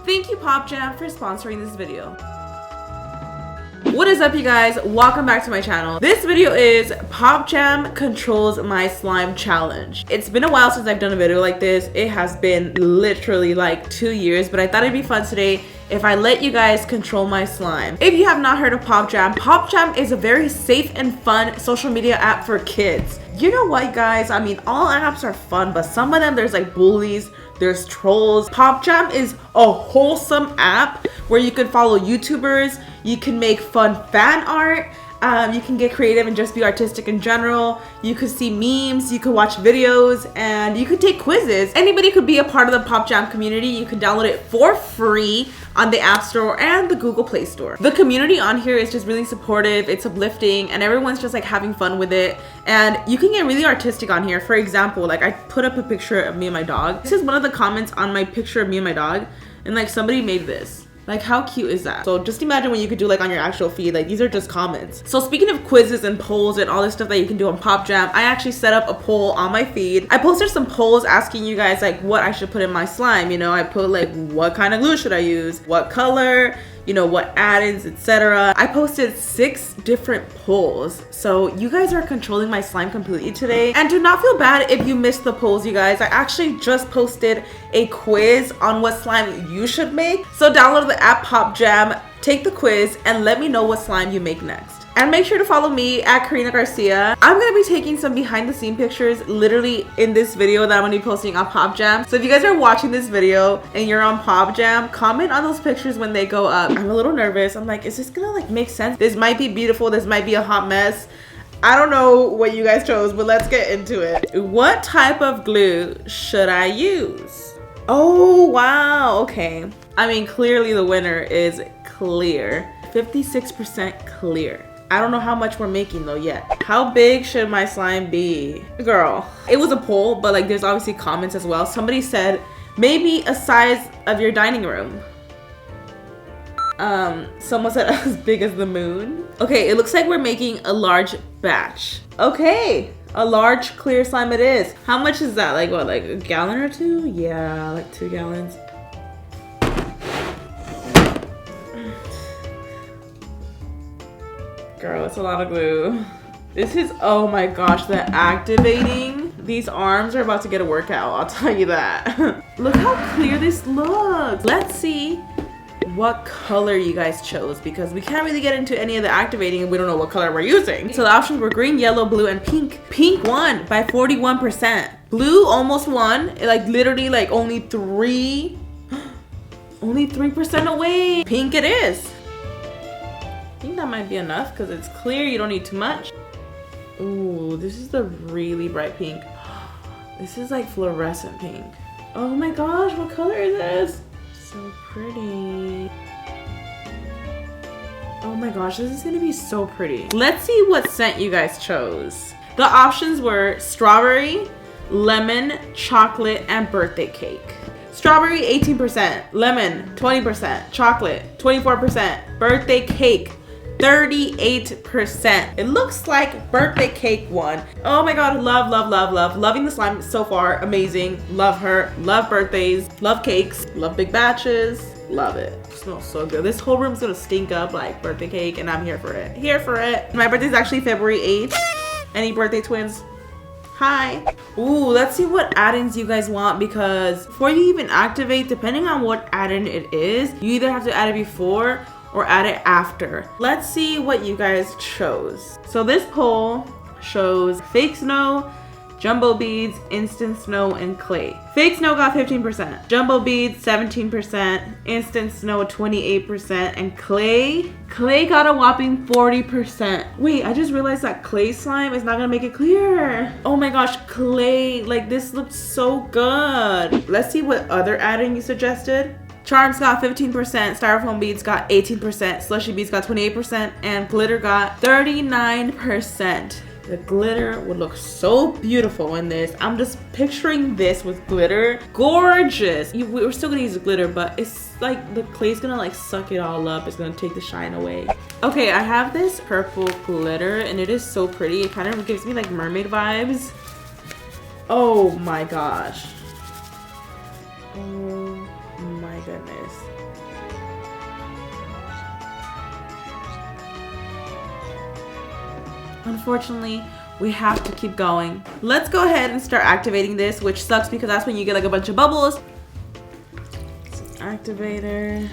Thank you PopJam for sponsoring this video. What is up, you guys? Welcome back to my channel. This video is PopJam controls my slime challenge. It's been a while since I've done a video like this. It has been literally like 2 years, but I thought it'd be fun today if I let you guys control my slime. If you have not heard of PopJam, PopJam is a very safe and fun social media app for kids. You know what, guys? I mean, all apps are fun, but some of them there's like bullies, there's trolls. PopJam is a wholesome app where you can follow YouTubers, you can make fun fan art, you can get creative and just be artistic in general. You could see memes, you could watch videos, and you could take quizzes. Anybody could be a part of the PopJam community. You can download it for free on the App Store and the Google Play Store. The community on here is just really supportive, it's uplifting, and everyone's just like having fun with it. And you can get really artistic on here. For example, like I put up a picture of me and my dog. This is one of the comments on my picture of me and my dog, and like somebody made this. Like, how cute is that? So just imagine what you could do like on your actual feed. Like, these are just comments. So speaking of quizzes and polls and all this stuff that you can do on PopJam, I actually set up a poll on my feed. I posted some polls asking you guys like what I should put in my slime. You know, I put like what kind of glue should I use, what color, you know, what add-ins, etc. I posted 6 different polls. So you guys are controlling my slime completely today. And do not feel bad if you missed the polls, you guys. I actually just posted a quiz on what slime you should make. So download the app PopJam, take the quiz, and let me know what slime you make next. And make sure to follow me at KarinaGarcia. I'm gonna be taking some behind the scene pictures literally in this video that I'm gonna be posting on PopJam. So if you guys are watching this video and you're on PopJam, comment on those pictures when they go up. I'm a little nervous. I'm like, is this gonna like make sense? This might be beautiful, this might be a hot mess. I don't know what you guys chose, but let's get into it. What type of glue should I use? Oh, wow, okay. I mean, clearly the winner is clear. 56% clear. I don't know how much we're making though yet. How big should my slime be? Girl, it was a poll, but like there's obviously comments as well. Somebody said maybe a size of your dining room. Someone said as big as the moon. Okay, it looks like we're making a large batch. Okay, a large clear slime it is. How much is that? Like what, like a gallon or 2? Yeah, like 2 gallons. Girl, it's a lot of glue. This is, oh my gosh, the activating. These arms are about to get a workout, I'll tell you that. Look how clear this looks. Let's see what color you guys chose, because we can't really get into any of the activating and we don't know what color we're using. So the options were green, yellow, blue, and pink. Pink won by 41%. Blue almost won, like literally like only 3% away. Pink it is. I think that might be enough because it's clear, you don't need too much. Ooh, this is the really bright pink. This is like fluorescent pink. Oh my gosh, what color is this? So pretty. Oh my gosh, this is gonna be so pretty. Let's see what scent you guys chose. The options were strawberry, lemon, chocolate, and birthday cake. Strawberry 18%, lemon 20%, chocolate 24%, birthday cake 38%. It looks like birthday cake won. Oh my god, love, love, love, love. Loving the slime so far, amazing. Love her, love birthdays, love cakes, love big batches, love it. It smells so good. This whole room's gonna stink up like birthday cake and I'm here for it. Here for it. My birthday's actually February 8th. Any birthday twins? Hi. Ooh, let's see what add-ins you guys want, because before you even activate, depending on what add-in it is, you either have to add it before or add it after. Let's see what you guys chose. So this poll shows fake snow, jumbo beads, instant snow, and clay. Fake snow got 15%, jumbo beads 17%, instant snow 28%, and clay got a whopping 40%. Wait, I just realized that clay slime is not gonna make it clear. Oh my gosh, clay, like this looks so good. Let's see what other add-in you suggested. Charms got 15%, styrofoam beads got 18%, slushy beads got 28%, and glitter got 39%. The glitter would look so beautiful in this. I'm just picturing this with glitter. Gorgeous. We're still gonna use the glitter, but it's like the clay's gonna like suck it all up. It's gonna take the shine away. Okay, I have this purple glitter and it is so pretty. It kind of gives me like mermaid vibes. Oh my gosh. Oh my goodness. Unfortunately, we have to keep going. Let's go ahead and start activating this, which sucks because that's when you get like a bunch of bubbles. Activator.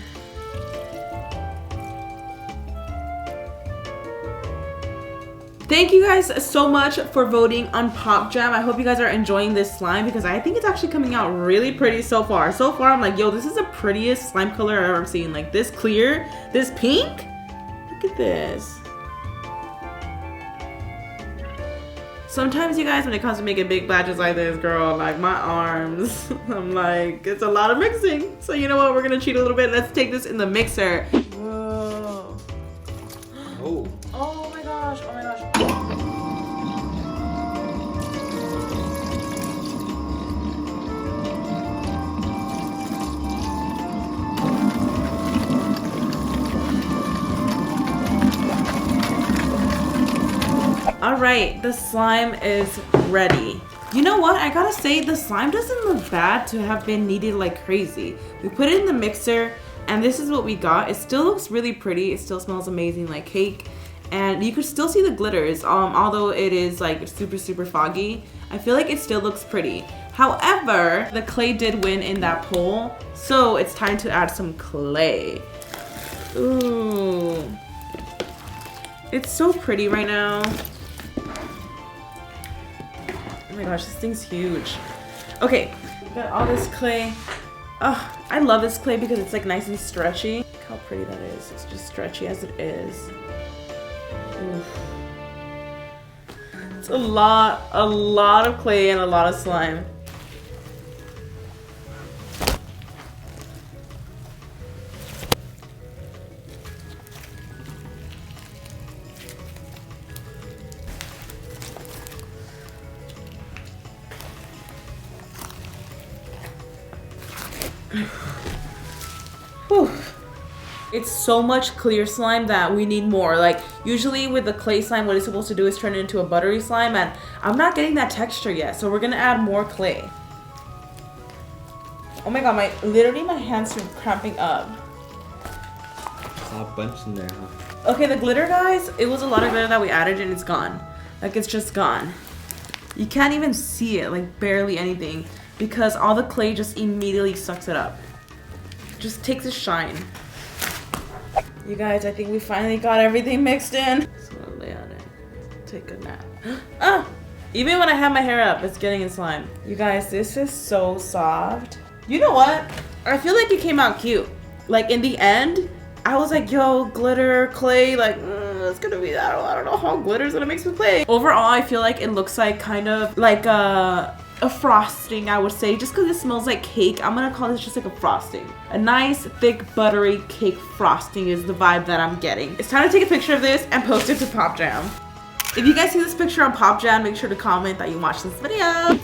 Thank you guys so much for voting on PopJam. I hope you guys are enjoying this slime because I think it's actually coming out really pretty so far. So far, I'm like, yo, this is the prettiest slime color I've ever seen. Like this clear, this pink. Look at this. Sometimes, you guys, when it comes to making big batches like this, girl, like my arms, I'm like, it's a lot of mixing. So you know what? We're gonna cheat a little bit. Let's take this in the mixer. Whoa. Oh. Oh my gosh. Oh my gosh. All right, the slime is ready. You know what? I gotta say, the slime doesn't look bad to have been kneaded like crazy. We put it in the mixer, and this is what we got. It still looks really pretty. It still smells amazing like cake. And you could still see the glitters, although it is like super foggy. I feel like it still looks pretty. However, the clay did win in that poll, so it's time to add some clay. Ooh. It's so pretty right now. Oh my gosh, this thing's huge. Okay, we got all this clay. Oh, I love this clay because it's like nice and stretchy. Look how pretty that is. It's just stretchy as it is. Oof. It's a lot of clay and a lot of slime. Whew. It's so much clear slime that we need more. Like usually with the clay slime, what it's supposed to do is turn it into a buttery slime, and I'm not getting that texture yet, so we're gonna add more clay. Oh my god, literally my hands are cramping up. There's a bunch in there, huh? Okay, the glitter, guys, it was a lot of glitter that we added and it's gone. Like it's just gone. You can't even see it, like barely anything, because all the clay just immediately sucks it up. Just takes a shine. You guys, I think we finally got everything mixed in. Just gonna lay on it. Take a nap. Ah! Even when I have my hair up, it's getting in slime. You guys, this is so soft. You know what? I feel like it came out cute. Like in the end, I was like, yo, glitter, clay, like, it's gonna be, I don't know how glitter's gonna mix with clay. Overall, I feel like it looks like kind of like a frosting, I would say, just because it smells like cake. I'm gonna call this just like a frosting. A nice, thick, buttery cake frosting is the vibe that I'm getting. It's time to take a picture of this and post it to PopJam. If you guys see this picture on PopJam, make sure to comment that you watched this video.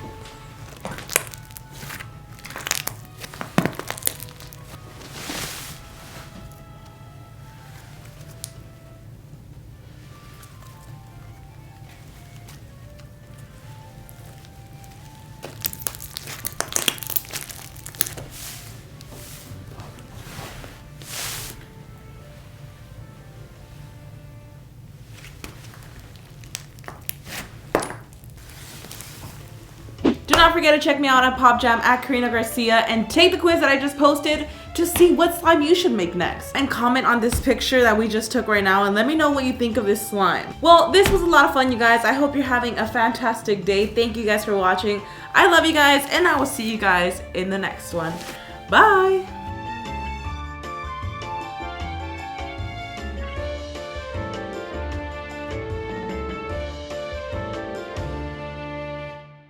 Do not forget to check me out on PopJam at KarinaGarcia and take the quiz that I just posted to see what slime you should make next. And comment on this picture that we just took right now and let me know what you think of this slime. Well, this was a lot of fun, you guys. I hope you're having a fantastic day. Thank you guys for watching. I love you guys, and I will see you guys in the next one. Bye!